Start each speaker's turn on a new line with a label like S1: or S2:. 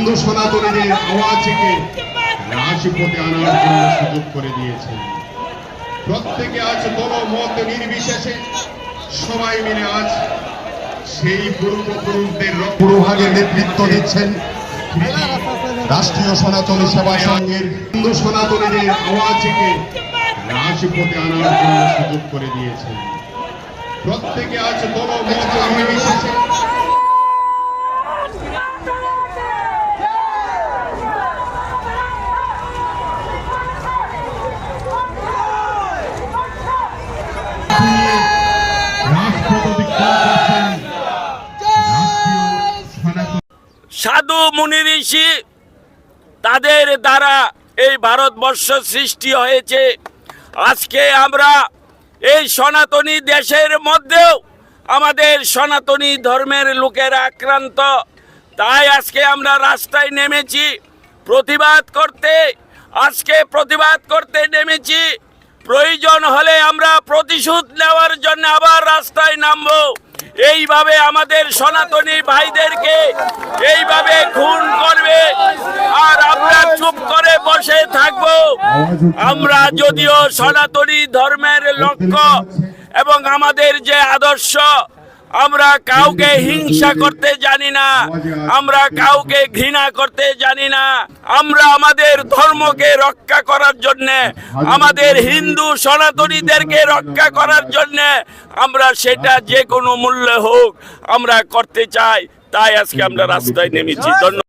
S1: হিন্দু সনাতনীদের আওয়াজকে রাজপথে আনার জন্য সুযোগ করে দিয়েছেন। প্রত্যেকে আজ দলমত নির্বিশেষে সবাই মিলে আজ সেই পূর্বপুরুষদের পুরোভাগে নেতৃত্ব দিচ্ছেন রাষ্ট্রীয় সনাতনী সেবা সংঘের হিন্দু সনাতনীদের আওয়াজকে রাজপথে আনার জন্য সুযোগ করে দিয়েছেন। প্রত্যেকে আজ দলমত নির্বিশেষে
S2: সাধু মুনি ঋষি তাদের দ্বারা এই ভারতবর্ষ সৃষ্টি হয়েছে। আজকে আমরা এই সনাতনী দেশের মধ্যেও আমাদের সনাতনী ধর্মের লোকেরা আক্রান্ত, তাই আজকে আমরা রাস্তায় নেমেছি প্রতিবাদ করতে। আজকে প্রতিবাদ করতে নেমেছি, প্রয়োজন হলে আমরা প্রতিশোধ নেওয়ার জন্য আবার রাস্তায় নামবো। এইভাবে আমাদের সনাতনী ভাইদেরকে এইভাবে খুন করবে আর আমরা চুপ করে বসে থাকবো। আমরা যদিও সনাতনী ধর্মের লক্ষ্য এবং আমাদের যে আদর্শ, আমরা কাউকে হিংসা করতে জানি না, আমরা কাউকে ঘৃণা করতে জানি না। আমরা আমাদের ধর্মকে রক্ষা করার জন্য, আমাদের হিন্দু সনাতনীদেরকে রক্ষা করার জন্য আমরা সেটা যে কোনো মূল্যে হোক আমরা করতে চাই। তাই আজকে আমরা রাস্তায় নেমেছি। ধন্যবাদ।